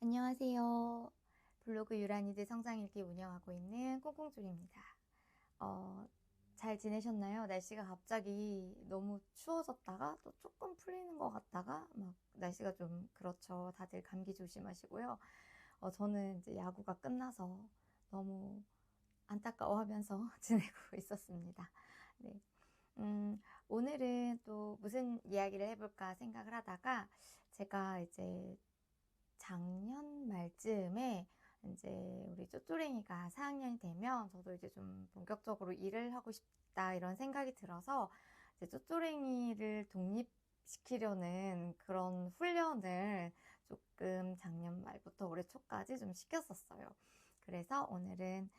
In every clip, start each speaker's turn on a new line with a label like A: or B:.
A: 안녕하세요. 블로그 유란이들 성장일기 운영하고 있는 꽁꽁줄입니다. 잘 지내셨나요? 날씨가 갑자기 너무 추워졌다가 또 조금 풀리는 것 같다가 막 날씨가 좀 그렇죠. 다들 감기 조심하시고요. 저는 이제 야구가 끝나서 너무 안타까워하면서 지내고 있었습니다. 네. 음, 오늘은 또 무슨 이야기를 해볼까 생각을 하다가 제가 이제 작년 말쯤에 이제 우리 쪼쪼랭이가 4학년이 되면 저도 이제 좀 본격적으로 일을 하고 싶다 이런 생각이 들어서 이제 쪼쪼랭이를 독립시키려는 그런 훈련을 조금 작년 말부터 올해 초까지 좀 시켰었어요. 그래서 오늘은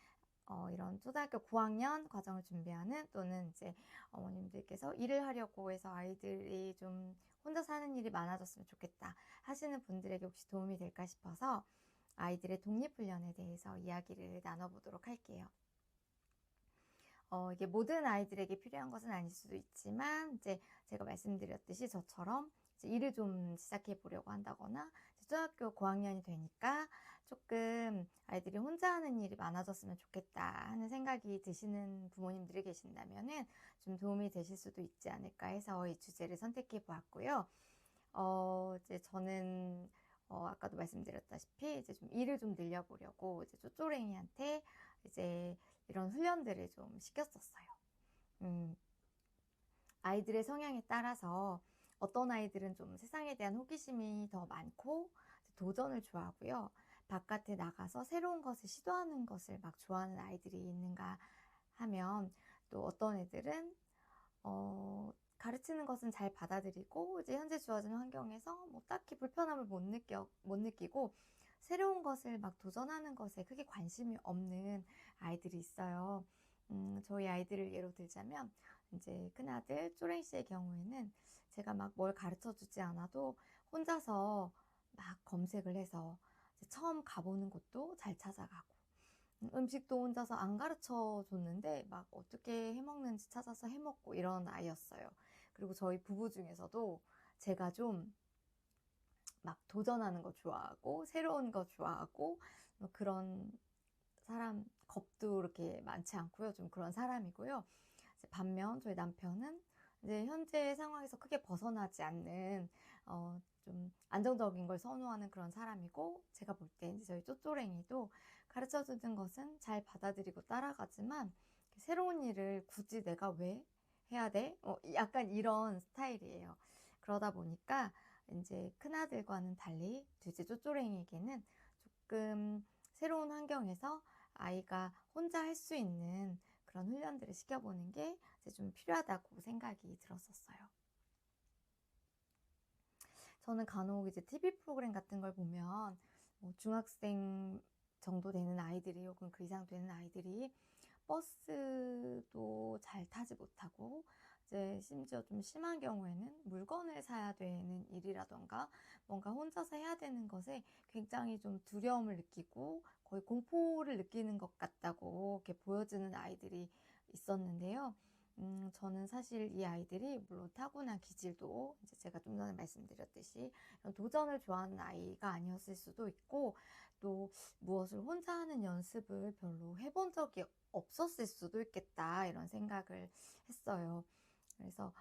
A: 이런 초등학교 고학년 과정을 준비하는 또는 이제 어머님들께서 일을 하려고 해서 아이들이 좀 혼자 사는 일이 많아졌으면 좋겠다 하시는 분들에게 혹시 도움이 될까 싶어서 아이들의 독립훈련에 대해서 이야기를 나눠보도록 할게요. 이게 모든 아이들에게 필요한 것은 아닐 수도 있지만, 이제 제가 말씀드렸듯이 저처럼 이제 일을 좀 시작해 보려고 한다거나, 초등학교 고학년이 되니까 조금 아이들이 혼자 하는 일이 많아졌으면 좋겠다 하는 생각이 드시는 부모님들이 계신다면은 좀 도움이 되실 수도 있지 않을까 해서 이 주제를 선택해 보았고요. 이제 저는 아까도 말씀드렸다시피 이제 좀 일을 좀 늘려보려고 이제 쪼쪼랭이한테 이제 이런 훈련들을 좀 시켰었어요. 음, 아이들의 성향에 따라서 어떤 아이들은 좀 세상에 대한 호기심이 더 많고 도전을 좋아하고요. 바깥에 나가서 새로운 것을 시도하는 것을 막 좋아하는 아이들이 있는가 하면 또 어떤 애들은 가르치는 것은 잘 받아들이고 이제 현재 주어진 환경에서 뭐 딱히 불편함을 못 느끼고 새로운 것을 막 도전하는 것에 크게 관심이 없는 아이들이 있어요. 저희 아이들을 예로 들자면 이제 큰아들 쪼랭 씨의 경우에는 제가 막 뭘 가르쳐 주지 않아도 혼자서 막 검색을 해서 처음 가보는 곳도 잘 찾아가고 음식도 혼자서 안 가르쳐 줬는데 막 어떻게 해먹는지 찾아서 해먹고 이런 아이였어요. 그리고 저희 부부 중에서도 제가 좀 막 도전하는 거 좋아하고 새로운 거 좋아하고 뭐 그런 사람 겁도 이렇게 많지 않고요. 좀 그런 사람이고요. 반면 저희 남편은 이제 현재 상황에서 크게 벗어나지 않는 좀 안정적인 걸 선호하는 그런 사람이고 제가 볼 때 이제 저희 쪼쪼랭이도 가르쳐주는 것은 잘 받아들이고 따라가지만 새로운 일을 굳이 내가 왜 해야 돼? 약간 이런 스타일이에요. 그러다 보니까 이제 큰아들과는 달리 둘째 쪼쪼랭이에게는 조금 새로운 환경에서 아이가 혼자 할 수 있는 그런 훈련들을 시켜보는 게 이제 좀 필요하다고 생각이 들었었어요. 저는 간혹 이제 TV 프로그램 같은 걸 보면 뭐 중학생 정도 되는 아이들이 혹은 그 이상 되는 아이들이 버스도 잘 타지 못하고 이제 심지어 좀 심한 경우에는 물건을 사야 되는 일이라던가 뭔가 혼자서 해야 되는 것에 굉장히 좀 두려움을 느끼고 거의 공포를 느끼는 것 같다고 이렇게 보여지는 아이들이 있었는데요. 저는 사실 이 아이들이 물론 타고난 기질도 이제 제가 좀 전에 말씀드렸듯이 이런 도전을 좋아하는 아이가 아니었을 수도 있고 또 무엇을 혼자 하는 연습을 별로 해본 적이 없었을 수도 있겠다 이런 생각을 했어요. 그래서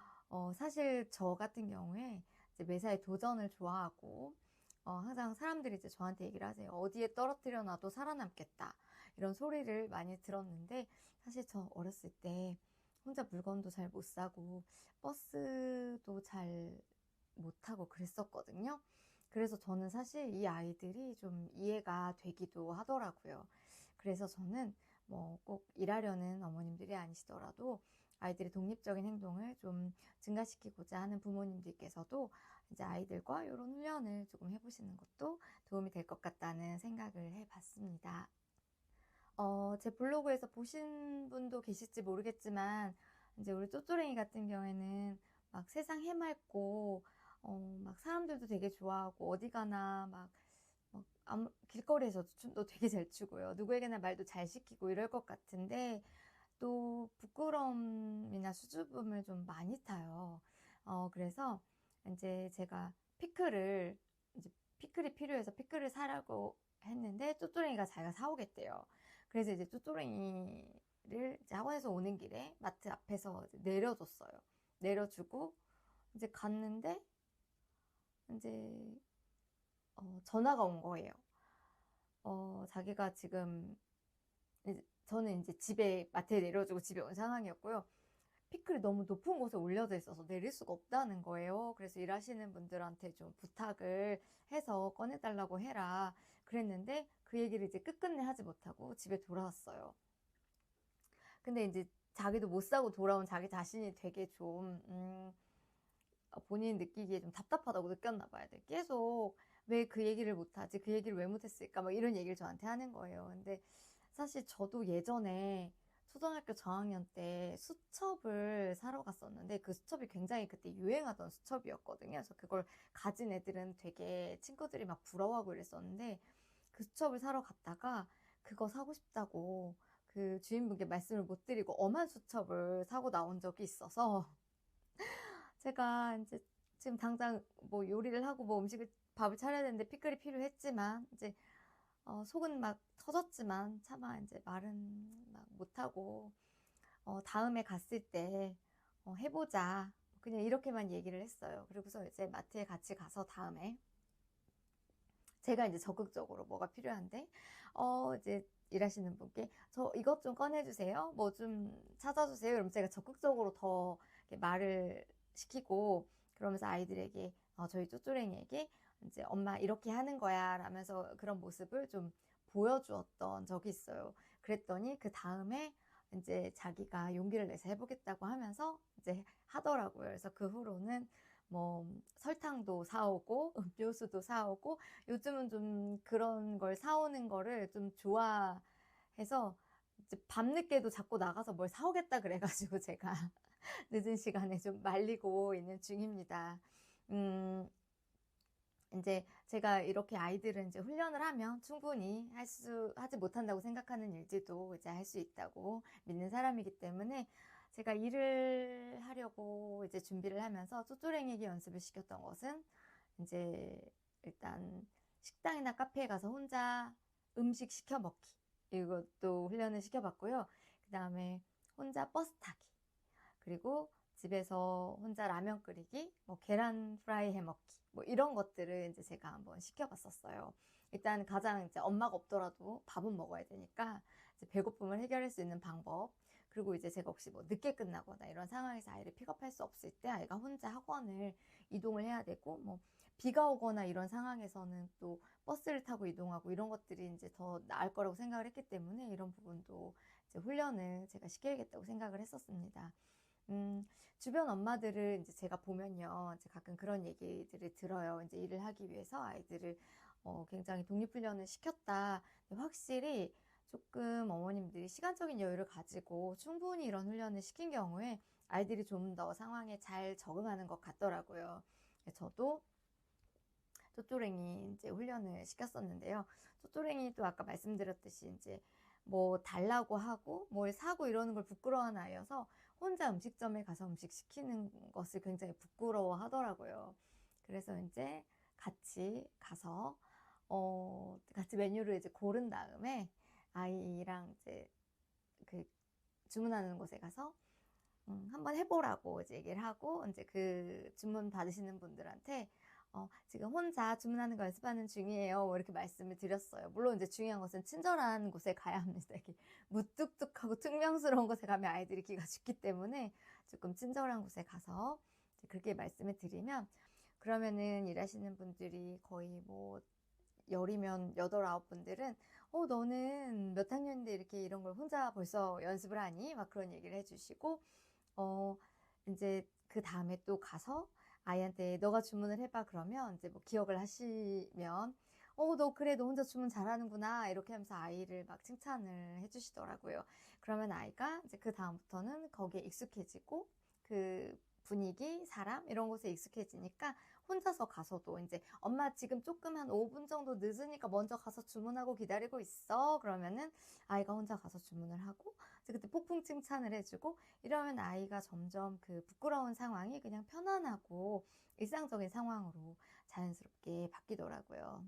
A: 사실 저 같은 경우에 이제 매사에 도전을 좋아하고 항상 사람들이 이제 저한테 얘기를 하세요. 어디에 떨어뜨려 놔도 살아남겠다 이런 소리를 많이 들었는데 사실 저 어렸을 때 혼자 물건도 잘 못 사고 버스도 잘 못 타고 그랬었거든요. 그래서 저는 사실 이 아이들이 좀 이해가 되기도 하더라고요. 그래서 저는 뭐 꼭 일하려는 어머님들이 아니시더라도 아이들의 독립적인 행동을 좀 증가시키고자 하는 부모님들께서도 이제 아이들과 이런 훈련을 조금 해보시는 것도 도움이 될 것 같다는 생각을 해봤습니다. 제 블로그에서 보신 분도 계실지 모르겠지만, 이제 우리 쪼쪼랭이 같은 경우에는 막 세상 해맑고, 막 사람들도 되게 좋아하고, 어디 가나 길거리에서도 춤도 되게 잘 추고요. 누구에게나 말도 잘 시키고 이럴 것 같은데, 또 부끄러움이나 수줍음을 좀 많이 타요. 그래서 이제 제가 피크를 이제 피클이 필요해서 피클을 사라고 했는데 쪼쪼랭이가 자기가 사오겠대요. 그래서 이제 쪼쪼랭이를 이제 학원에서 오는 길에 마트 앞에서 이제 내려줬어요. 내려주고 이제 갔는데 이제 전화가 온 거예요. 자기가 지금 저는 이제 집에 마트에 내려주고 집에 온 상황이었고요. 피클이 너무 높은 곳에 올려져 있어서 내릴 수가 없다는 거예요. 그래서 일하시는 분들한테 좀 부탁을 해서 꺼내달라고 해라. 그랬는데 그 얘기를 이제 끝끝내 하지 못하고 집에 돌아왔어요. 근데 이제 자기도 못 사고 돌아온 자기 자신이 되게 좀, 본인이 느끼기에 좀 답답하다고 느꼈나 봐요. 계속 왜 그 얘기를 못하지? 그 얘기를 왜 못했을까? 막 이런 얘기를 저한테 하는 거예요. 근데 사실 저도 예전에 초등학교 저학년 때 수첩을 사러 갔었는데 그 수첩이 굉장히 그때 유행하던 수첩이었거든요. 그래서 그걸 가진 애들은 되게 친구들이 막 부러워하고 이랬었는데 그 수첩을 사러 갔다가 그거 사고 싶다고 그 주인분께 말씀을 못 드리고 엄한 수첩을 사고 나온 적이 있어서 제가 이제 지금 당장 뭐 요리를 하고 뭐 밥을 차려야 되는데 피클이 필요했지만 이제 속은 막 터졌지만 차마 이제 말은 막 못하고 다음에 갔을 때 해보자 그냥 이렇게만 얘기를 했어요. 그리고서 이제 마트에 같이 가서 다음에 제가 이제 적극적으로 뭐가 필요한데 이제 일하시는 분께 저 이것 좀 꺼내주세요. 뭐 좀 찾아주세요. 이러면 제가 적극적으로 더 말을 시키고 그러면서 아이들에게 저희 쪼쪼랭이에게 이제 엄마 이렇게 하는 거야 라면서 그런 모습을 좀 보여주었던 적이 있어요. 그랬더니 그 다음에 이제 자기가 용기를 내서 해보겠다고 하면서 이제 하더라고요. 그래서 그 후로는 뭐 설탕도 사오고 음료수도 사오고 요즘은 좀 그런 걸 사오는 거를 좀 좋아해서 이제 밤늦게도 자꾸 나가서 뭘 사오겠다 그래가지고 제가 늦은 시간에 좀 말리고 있는 중입니다. 이제 제가 이렇게 아이들은 이제 훈련을 하면 충분히 하지 못한다고 생각하는 일들도 이제 할 수 있다고 믿는 사람이기 때문에 제가 일을 하려고 이제 준비를 하면서 쪼쪼랭이기 연습을 시켰던 것은 이제 일단 식당이나 카페에 가서 혼자 음식 시켜 먹기. 이것도 훈련을 시켜봤고요. 그 다음에 혼자 버스 타기. 그리고 집에서 혼자 라면 끓이기, 뭐 계란 프라이 해 먹기, 뭐 이런 것들을 이제 제가 한번 시켜봤었어요. 일단 가장 이제 엄마가 없더라도 밥은 먹어야 되니까 이제 배고픔을 해결할 수 있는 방법. 그리고 이제 제가 혹시 뭐 늦게 끝나거나 이런 상황에서 아이를 픽업할 수 없을 때 아이가 혼자 학원을 이동을 해야 되고 뭐 비가 오거나 이런 상황에서는 또 버스를 타고 이동하고 이런 것들이 이제 더 나을 거라고 생각을 했기 때문에 이런 부분도 이제 훈련을 제가 시켜야겠다고 생각을 했었습니다. 주변 엄마들을 이제 제가 보면요. 이제 가끔 그런 얘기들을 들어요. 이제 일을 하기 위해서 아이들을 굉장히 독립훈련을 시켰다. 확실히 조금 어머님들이 시간적인 여유를 가지고 충분히 이런 훈련을 시킨 경우에 아이들이 좀 더 상황에 잘 적응하는 것 같더라고요. 저도 쪼쪼랭이 이제 훈련을 시켰었는데요. 쪼쪼랭이도 아까 말씀드렸듯이 이제 뭐 달라고 하고 뭘 사고 이러는 걸 부끄러워하는 아이여서 혼자 음식점에 가서 음식 시키는 것을 굉장히 부끄러워 하더라고요. 그래서 이제 같이 가서 같이 메뉴를 이제 고른 다음에 아이랑 이제 그 주문하는 곳에 가서 한번 해보라고 이제 얘기를 하고 이제 그 주문 받으시는 분들한테 지금 혼자 주문하는 거 연습하는 중이에요. 뭐 이렇게 말씀을 드렸어요. 물론 이제 중요한 것은 친절한 곳에 가야 합니다. 이렇게 무뚝뚝하고 퉁명스러운 곳에 가면 아이들이 기가 죽기 때문에 조금 친절한 곳에 가서 그렇게 말씀을 드리면 그러면은 일하시는 분들이 거의 뭐 열이면 8, 9분들은 너는 몇 학년인데 이렇게 이런 걸 혼자 벌써 연습을 하니? 막 그런 얘기를 해주시고 이제 그 다음에 또 가서 아이한테 너가 주문을 해봐 그러면 이제 뭐 기억을 하시면 너 그래 너 혼자 주문 잘하는구나 이렇게 하면서 아이를 막 칭찬을 해주시더라고요. 그러면 아이가 이제 그 다음부터는 거기에 익숙해지고 그 분위기, 사람 이런 곳에 익숙해지니까 혼자서 가서도 이제 엄마 지금 조금 한 5분 정도 늦으니까 먼저 가서 주문하고 기다리고 있어. 그러면은 아이가 혼자 가서 주문을 하고 이제 그때 폭풍 칭찬을 해주고 이러면 아이가 점점 그 부끄러운 상황이 그냥 편안하고 일상적인 상황으로 자연스럽게 바뀌더라고요.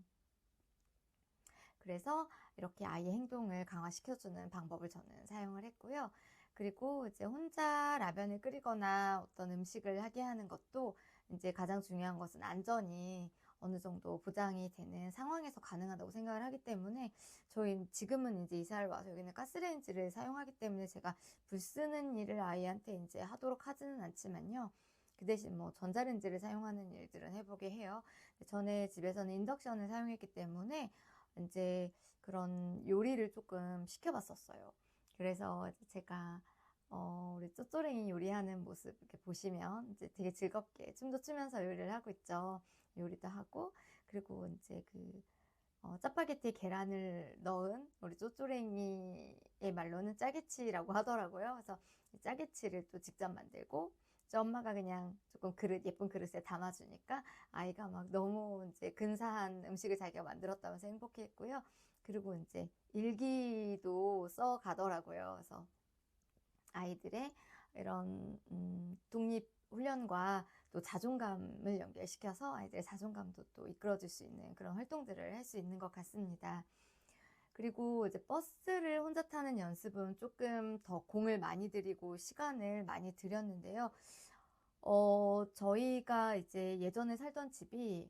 A: 그래서 이렇게 아이의 행동을 강화시켜주는 방법을 저는 사용을 했고요. 그리고 이제 혼자 라면을 끓이거나 어떤 음식을 하게 하는 것도 이제 가장 중요한 것은 안전이 어느 정도 보장이 되는 상황에서 가능하다고 생각을 하기 때문에 저희 지금은 이제 이사를 와서 여기는 가스레인지를 사용하기 때문에 제가 불 쓰는 일을 아이한테 이제 하도록 하지는 않지만요. 그 대신 뭐 전자레인지를 사용하는 일들은 해보게 해요. 전에 집에서는 인덕션을 사용했기 때문에 이제 그런 요리를 조금 시켜봤었어요. 그래서 제가 우리 쪼쪼랭이 요리하는 모습 이렇게 보시면 이제 되게 즐겁게 춤도 추면서 요리를 하고 있죠. 요리도 하고 그리고 이제 그 짜파게티에 계란을 넣은 우리 쪼쪼랭이의 말로는 짜게치라고 하더라고요. 그래서 짜게치를 또 직접 만들고 이제 엄마가 그냥 조금 예쁜 그릇에 담아주니까 아이가 막 너무 이제 근사한 음식을 자기가 만들었다면서 행복해했고요. 그리고 이제 일기도 써 가더라고요. 그래서 아이들의 이런 독립 훈련과 또 자존감을 연결시켜서 아이들의 자존감도 또 이끌어줄 수 있는 그런 활동들을 할 수 있는 것 같습니다. 그리고 이제 버스를 혼자 타는 연습은 조금 더 공을 많이 들이고 시간을 많이 들였는데요. 저희가 이제 예전에 살던 집이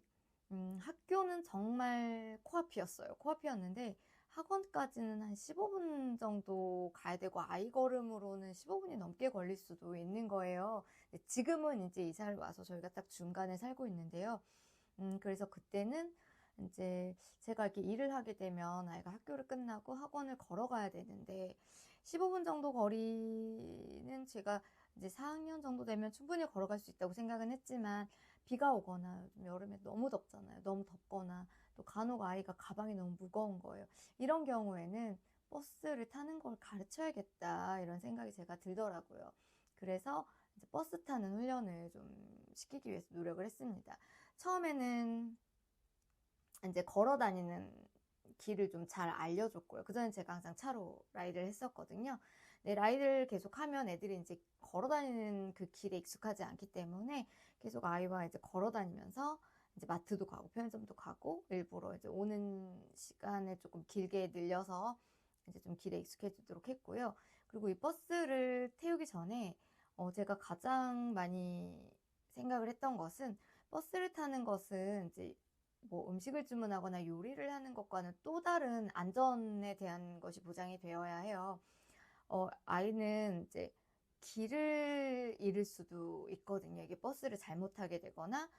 A: 학교는 정말 코앞이었어요. 코앞이었는데 학원까지는 한 15분 정도 가야 되고 아이 걸음으로는 15분이 넘게 걸릴 수도 있는 거예요. 지금은 이제 이사를 와서 저희가 딱 중간에 살고 있는데요. 그래서 그때는 이제 제가 이렇게 일을 하게 되면 아이가 학교를 끝나고 학원을 걸어가야 되는데 15분 정도 거리는 제가 이제 4학년 정도 되면 충분히 걸어갈 수 있다고 생각은 했지만 비가 오거나 요즘 여름에 너무 덥잖아요. 너무 덥거나 또 간혹 아이가 가방이 너무 무거운 거예요. 이런 경우에는 버스를 타는 걸 가르쳐야겠다 이런 생각이 제가 들더라고요. 그래서 이제 버스 타는 훈련을 좀 시키기 위해서 노력을 했습니다. 처음에는 이제 걸어 다니는 길을 좀 잘 알려줬고요. 그전엔 제가 항상 차로 라이드를 했었거든요. 네, 라이드를 계속 하면 애들이 이제 걸어 다니는 그 길에 익숙하지 않기 때문에 계속 아이와 이제 걸어 다니면서 이제 마트도 가고 편의점도 가고 일부러 이제 오는 시간을 조금 길게 늘려서 이제 좀 길에 익숙해지도록 했고요. 그리고 이 버스를 태우기 전에 제가 가장 많이 생각을 했던 것은 버스를 타는 것은 이제 뭐 음식을 주문하거나 요리를 하는 것과는 또 다른 안전에 대한 것이 보장이 되어야 해요. 아이는 이제 길을 잃을 수도 있거든요. 이게 버스를 잘못하게 되거나,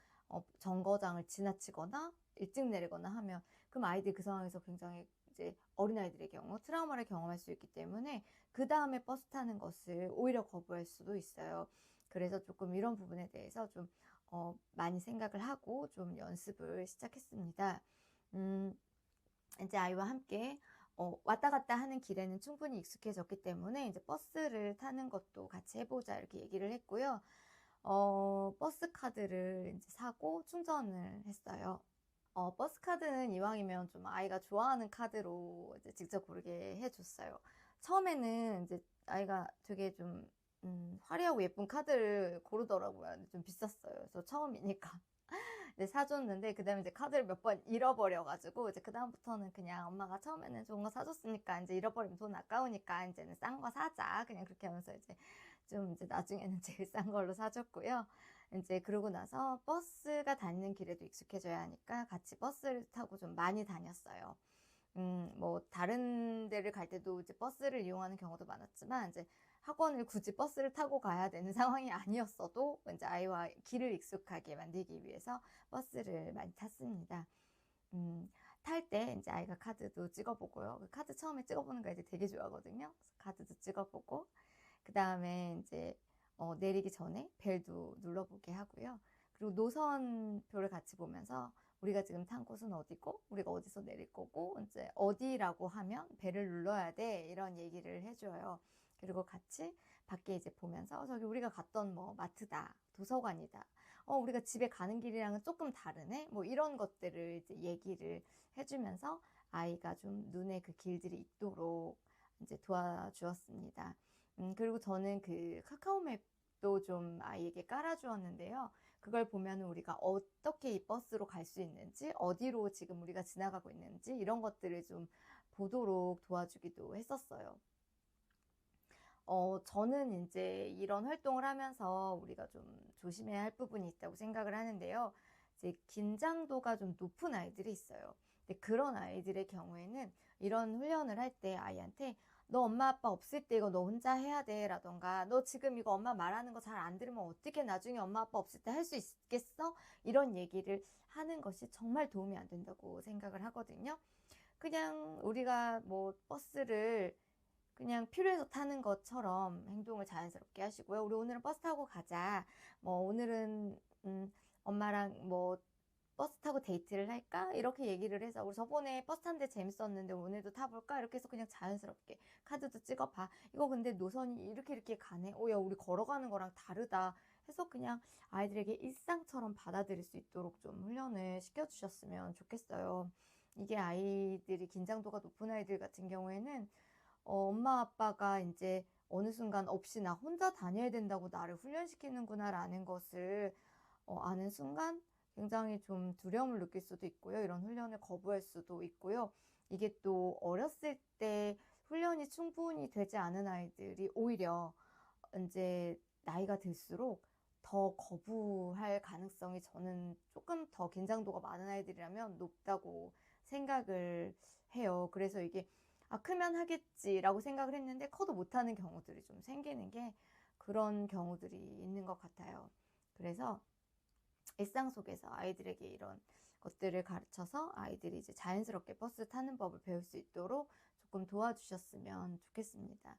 A: 정거장을 지나치거나, 일찍 내리거나 하면, 그럼 아이들이 그 상황에서 굉장히 이제 어린아이들의 경우 트라우마를 경험할 수 있기 때문에, 그 다음에 버스 타는 것을 오히려 거부할 수도 있어요. 그래서 조금 이런 부분에 대해서 좀, 많이 생각을 하고 좀 연습을 시작했습니다. 이제 아이와 함께 왔다 갔다 하는 길에는 충분히 익숙해졌기 때문에 이제 버스를 타는 것도 같이 해보자 이렇게 얘기를 했고요. 버스 카드를 이제 사고 충전을 했어요. 버스 카드는 이왕이면 좀 아이가 좋아하는 카드로 이제 직접 고르게 해줬어요. 처음에는 이제 아이가 되게 좀 화려하고 예쁜 카드를 고르더라고요. 좀 비쌌어요. 그래서 처음이니까. 네, 사줬는데 그다음에 이제 카드를 몇 번 잃어버려가지고 이제 그다음부터는 그냥 엄마가 처음에는 좋은 거 사줬으니까 이제 잃어버리면 돈 아까우니까 이제는 싼 거 사자 그냥 그렇게 하면서 이제 좀 이제 나중에는 제일 싼 걸로 사줬고요. 이제 그러고 나서 버스가 다니는 길에도 익숙해져야 하니까 같이 버스를 타고 좀 많이 다녔어요. 뭐 다른 데를 갈 때도 이제 버스를 이용하는 경우도 많았지만 이제 학원을 굳이 버스를 타고 가야 되는 상황이 아니었어도 이제 아이와 길을 익숙하게 만들기 위해서 버스를 많이 탔습니다. 탈 때 이제 아이가 카드도 찍어보고요. 그 카드 처음에 찍어보는 거 이제 되게 좋아하거든요. 그래서 카드도 찍어보고 그 다음에 이제 내리기 전에 벨도 눌러보게 하고요. 그리고 노선표를 같이 보면서 우리가 지금 탄 곳은 어디고 우리가 어디서 내릴 거고 이제 어디라고 하면 벨을 눌러야 돼 이런 얘기를 해줘요. 그리고 같이 밖에 이제 보면서 저기 우리가 갔던 뭐 마트다, 도서관이다. 우리가 집에 가는 길이랑은 조금 다르네? 뭐 이런 것들을 이제 얘기를 해주면서 아이가 좀 눈에 그 길들이 있도록 이제 도와주었습니다. 그리고 저는 그 카카오맵도 좀 아이에게 깔아주었는데요. 그걸 보면 우리가 어떻게 이 버스로 갈 수 있는지, 어디로 지금 우리가 지나가고 있는지, 이런 것들을 좀 보도록 도와주기도 했었어요. 저는 이제 이런 활동을 하면서 우리가 좀 조심해야 할 부분이 있다고 생각을 하는데요. 이제 긴장도가 좀 높은 아이들이 있어요. 근데 그런 아이들의 경우에는 이런 훈련을 할 때 아이한테 너 엄마 아빠 없을 때 이거 너 혼자 해야 돼 라던가 너 지금 이거 엄마 말하는 거 잘 안 들으면 어떻게 나중에 엄마 아빠 없을 때 할 수 있겠어? 이런 얘기를 하는 것이 정말 도움이 안 된다고 생각을 하거든요. 그냥 우리가 뭐 버스를 그냥 필요해서 타는 것처럼 행동을 자연스럽게 하시고요. 우리 오늘은 버스 타고 가자. 뭐 오늘은 엄마랑 뭐 버스 타고 데이트를 할까? 이렇게 얘기를 해서 우리 저번에 버스 탔는데 재밌었는데 오늘도 타볼까? 이렇게 해서 그냥 자연스럽게 카드도 찍어봐. 이거 근데 노선이 이렇게 가네. 야 우리 걸어가는 거랑 다르다. 해서 그냥 아이들에게 일상처럼 받아들일 수 있도록 좀 훈련을 시켜주셨으면 좋겠어요. 이게 아이들이 긴장도가 높은 아이들 같은 경우에는 엄마 아빠가 이제 어느 순간 없이 나 혼자 다녀야 된다고 나를 훈련시키는구나라는 것을 아는 순간 굉장히 좀 두려움을 느낄 수도 있고요. 이런 훈련을 거부할 수도 있고요. 이게 또 어렸을 때 훈련이 충분히 되지 않은 아이들이 오히려 이제 나이가 들수록 더 거부할 가능성이 저는 조금 더 긴장도가 많은 아이들이라면 높다고 생각을 해요. 그래서 이게 크면 하겠지라고 생각을 했는데 커도 못하는 경우들이 좀 생기는 게 그런 경우들이 있는 것 같아요. 그래서 일상 속에서 아이들에게 이런 것들을 가르쳐서 아이들이 이제 자연스럽게 버스 타는 법을 배울 수 있도록 조금 도와주셨으면 좋겠습니다.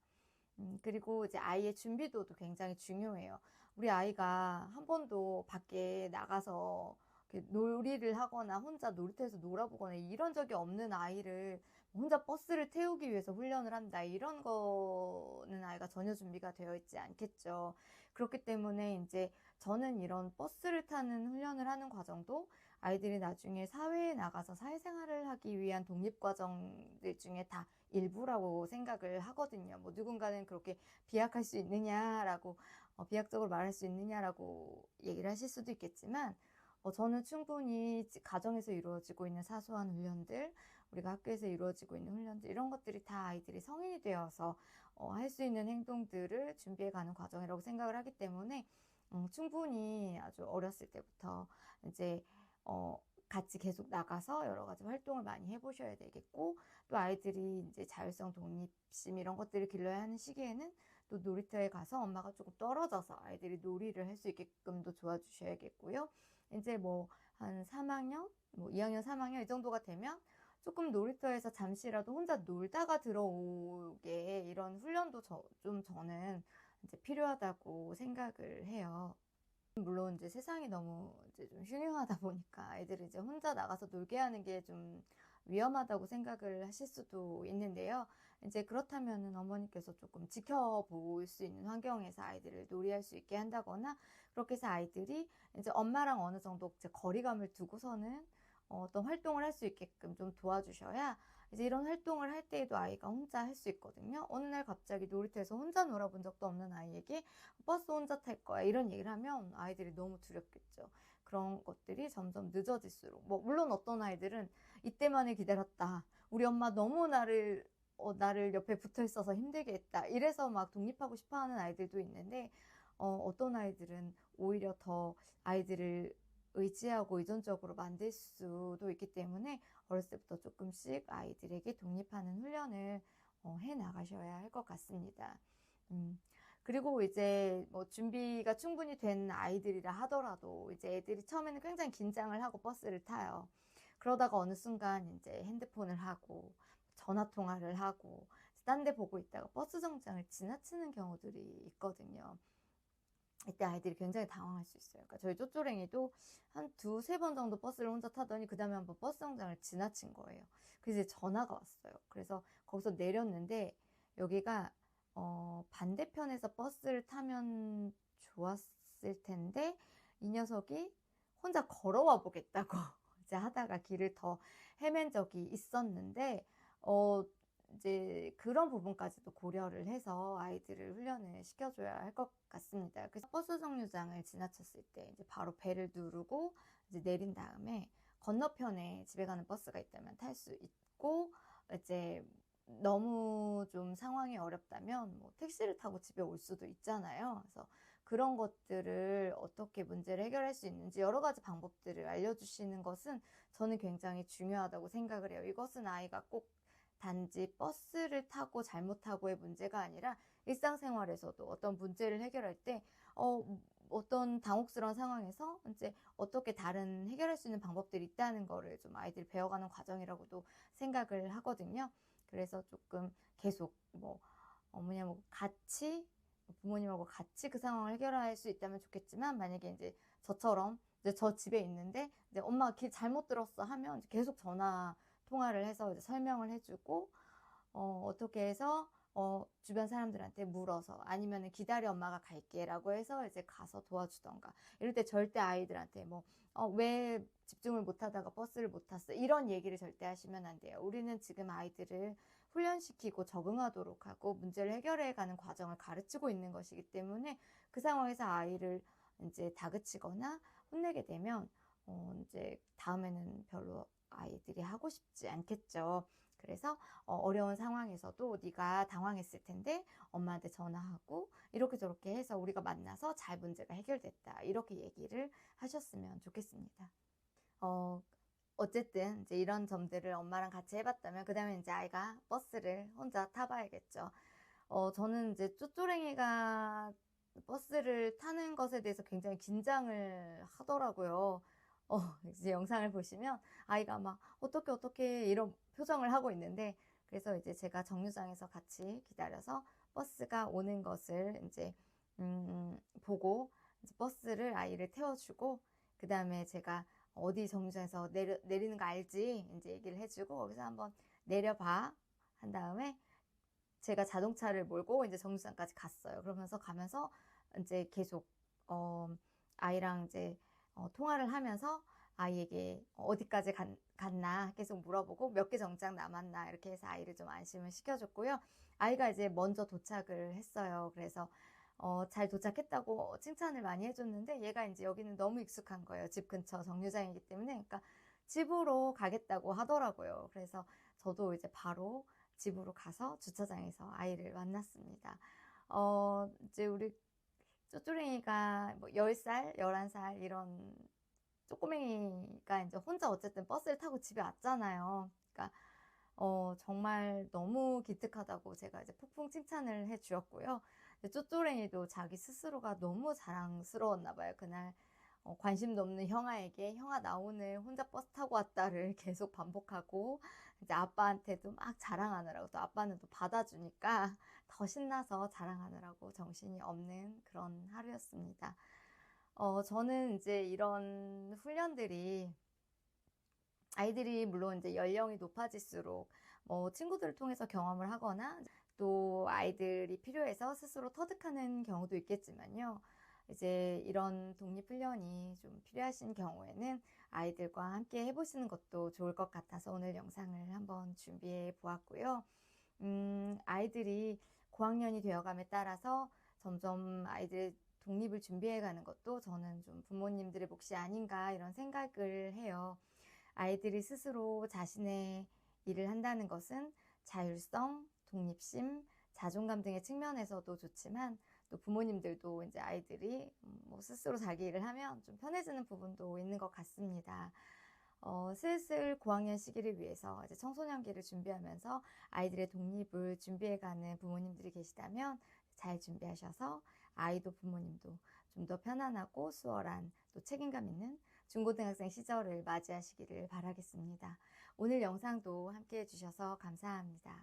A: 그리고 이제 아이의 준비도도 굉장히 중요해요. 우리 아이가 한 번도 밖에 나가서 놀이를 하거나 혼자 놀이터에서 놀아보거나 이런 적이 없는 아이를 혼자 버스를 태우기 위해서 훈련을 한다. 이런 거는 아이가 전혀 준비가 되어 있지 않겠죠. 그렇기 때문에 이제 저는 이런 버스를 타는 훈련을 하는 과정도 아이들이 나중에 사회에 나가서 사회생활을 하기 위한 독립과정들 중에 다 일부라고 생각을 하거든요. 뭐 누군가는 그렇게 비약할 수 있느냐라고, 비약적으로 말할 수 있느냐라고 얘기를 하실 수도 있겠지만, 저는 충분히 가정에서 이루어지고 있는 사소한 훈련들, 우리가 학교에서 이루어지고 있는 훈련들, 이런 것들이 다 아이들이 성인이 되어서 할 수 있는 행동들을 준비해가는 과정이라고 생각을 하기 때문에 충분히 아주 어렸을 때부터 이제 같이 계속 나가서 여러 가지 활동을 많이 해보셔야 되겠고, 또 아이들이 이제 자율성, 독립심 이런 것들을 길러야 하는 시기에는 또 놀이터에 가서 엄마가 조금 떨어져서 아이들이 놀이를 할 수 있게끔도 도와주셔야겠고요. 이제 뭐 한 3학년, 뭐 2학년, 3학년 이 정도가 되면 조금 놀이터에서 잠시라도 혼자 놀다가 들어오게 이런 훈련도 좀 저는 이제 필요하다고 생각을 해요. 물론 이제 세상이 너무 이제 좀 흉흉하다 보니까 아이들을 이제 혼자 나가서 놀게 하는 게 좀 위험하다고 생각을 하실 수도 있는데요. 이제 그렇다면은 어머니께서 조금 지켜볼 수 있는 환경에서 아이들을 놀이할 수 있게 한다거나 그렇게 해서 아이들이 이제 엄마랑 어느 정도 이제 거리감을 두고서는 어떤 활동을 할 수 있게끔 좀 도와주셔야 이제 이런 활동을 할 때에도 아이가 혼자 할 수 있거든요. 어느 날 갑자기 놀이터에서 혼자 놀아본 적도 없는 아이에게 버스 혼자 탈 거야 이런 얘기를 하면 아이들이 너무 두렵겠죠. 그런 것들이 점점 늦어질수록 뭐 물론 어떤 아이들은 이때만을 기다렸다. 우리 엄마 너무 나를 옆에 붙어 있어서 힘들게 했다. 이래서 막 독립하고 싶어 하는 아이들도 있는데 어떤 아이들은 오히려 더 아이들을 의지하고 의존적으로 만들 수도 있기 때문에 어렸을 때부터 조금씩 아이들에게 독립하는 훈련을 해 나가셔야 할 것 같습니다. 그리고 이제 뭐 준비가 충분히 된 아이들이라 하더라도 이제 애들이 처음에는 굉장히 긴장을 하고 버스를 타요. 그러다가 어느 순간 이제 핸드폰을 하고 전화 통화를 하고 딴 데 보고 있다가 버스 정장을 지나치는 경우들이 있거든요. 이때 아이들이 굉장히 당황할 수 있어요. 그러니까 저희 쪼쪼랭이도 한 두세 번 정도 버스를 혼자 타더니 그 다음에 한번 버스 정장을 지나친 거예요. 그래서 전화가 왔어요. 그래서 거기서 내렸는데 여기가 반대편에서 버스를 타면 좋았을 텐데 이 녀석이 혼자 걸어와 보겠다고 이제 하다가 길을 더 헤맨 적이 있었는데, 이제 그런 부분까지도 고려를 해서 아이들을 훈련을 시켜줘야 할 것 같습니다. 그래서 버스 정류장을 지나쳤을 때 이제 바로 벨을 누르고 이제 내린 다음에 건너편에 집에 가는 버스가 있다면 탈 수 있고, 이제 너무 좀 상황이 어렵다면 뭐 택시를 타고 집에 올 수도 있잖아요. 그래서 그런 것들을 어떻게 문제를 해결할 수 있는지 여러 가지 방법들을 알려주시는 것은 저는 굉장히 중요하다고 생각을 해요. 이것은 아이가 꼭 단지 버스를 타고 잘못하고의 문제가 아니라 일상생활에서도 어떤 문제를 해결할 때 어떤 당혹스러운 상황에서 이제 어떻게 다른 해결할 수 있는 방법들이 있다는 거를 좀 아이들이 배워가는 과정이라고도 생각을 하거든요. 그래서 조금 계속 뭐 어머니하고 같이, 부모님하고 같이 그 상황을 해결할 수 있다면 좋겠지만, 만약에 이제 저처럼 이제 저 집에 있는데 이제 엄마가 길 잘못 들었어 하면 이제 계속 전화 통화를 해서 이제 설명을 해주고, 어떻게 해서 주변 사람들한테 물어서, 아니면은 기다려 엄마가 갈게 라고 해서 이제 가서 도와주던가. 이럴 때 절대 아이들한테 뭐 왜 집중을 못하다가 버스를 못 탔어 이런 얘기를 절대 하시면 안 돼요. 우리는 지금 아이들을 훈련시키고 적응하도록 하고 문제를 해결해가는 과정을 가르치고 있는 것이기 때문에, 그 상황에서 아이를 이제 다그치거나 혼내게 되면 이제 다음에는 별로 아이들이 하고 싶지 않겠죠. 그래서 어려운 상황에서도 네가 당황했을 텐데 엄마한테 전화하고 이렇게 저렇게 해서 우리가 만나서 잘 문제가 해결됐다, 이렇게 얘기를 하셨으면 좋겠습니다. 어쨌든 이제 이런 점들을 엄마랑 같이 해봤다면 그 다음에 이제 아이가 버스를 혼자 타봐야겠죠. 저는 이제 쪼쪼랭이가 버스를 타는 것에 대해서 굉장히 긴장을 하더라고요. 이제 영상을 보시면 아이가 막 어떻게 이런 표정을 하고 있는데, 그래서 이제 제가 정류장에서 같이 기다려서 버스가 오는 것을 이제 보고 이제 버스를 아이를 태워주고, 그 다음에 제가 어디 정류장에서 내리는 거 알지? 이제 얘기를 해주고 거기서 한번 내려봐 한 다음에 제가 자동차를 몰고 이제 정류장까지 갔어요. 그러면서 가면서 이제 계속 아이랑 이제 통화를 하면서 아이에게 어디까지 갔나 계속 물어보고 몇 개 정장 남았나 이렇게 해서 아이를 좀 안심을 시켜줬고요. 아이가 이제 먼저 도착을 했어요. 그래서 잘 도착했다고 칭찬을 많이 해줬는데, 얘가 이제 여기는 너무 익숙한 거예요. 집 근처 정류장이기 때문에. 그러니까 집으로 가겠다고 하더라고요. 그래서 저도 이제 바로 집으로 가서 주차장에서 아이를 만났습니다. 이제 우리 쪼쪼랭이가 뭐 10살, 11살 이런 쪼꼬맹이가 이제 혼자 어쨌든 버스를 타고 집에 왔잖아요. 그러니까 정말 너무 기특하다고 제가 이제 폭풍 칭찬을 해 주었고요. 쪼쪼랭이도 자기 스스로가 너무 자랑스러웠나 봐요. 그날 관심도 없는 형아에게 형아 나 오늘 혼자 버스 타고 왔다를 계속 반복하고, 이제 아빠한테도 막 자랑하느라고, 또 아빠는 또 받아주니까 더 신나서 자랑하느라고 정신이 없는 그런 하루였습니다. 저는 이제 이런 훈련들이 아이들이 물론 이제 연령이 높아질수록 친구들을 통해서 경험을 하거나 또 아이들이 필요해서 스스로 터득하는 경우도 있겠지만요. 이제 이런 독립훈련이 좀 필요하신 경우에는 아이들과 함께 해보시는 것도 좋을 것 같아서 오늘 영상을 한번 준비해 보았고요. 아이들이 고학년이 되어감에 따라서 점점 아이들 독립을 준비해가는 것도 저는 좀 부모님들의 몫이 아닌가 이런 생각을 해요. 아이들이 스스로 자신의 일을 한다는 것은 자율성, 독립심, 자존감 등의 측면에서도 좋지만, 또 부모님들도 이제 아이들이 뭐 스스로 자기 일을 하면 좀 편해지는 부분도 있는 것 같습니다. 슬슬 고학년 시기를 위해서 이제 청소년기를 준비하면서 아이들의 독립을 준비해가는 부모님들이 계시다면 잘 준비하셔서 아이도 부모님도 좀 더 편안하고 수월한, 또 책임감 있는 중고등학생 시절을 맞이하시기를 바라겠습니다. 오늘 영상도 함께 해주셔서 감사합니다.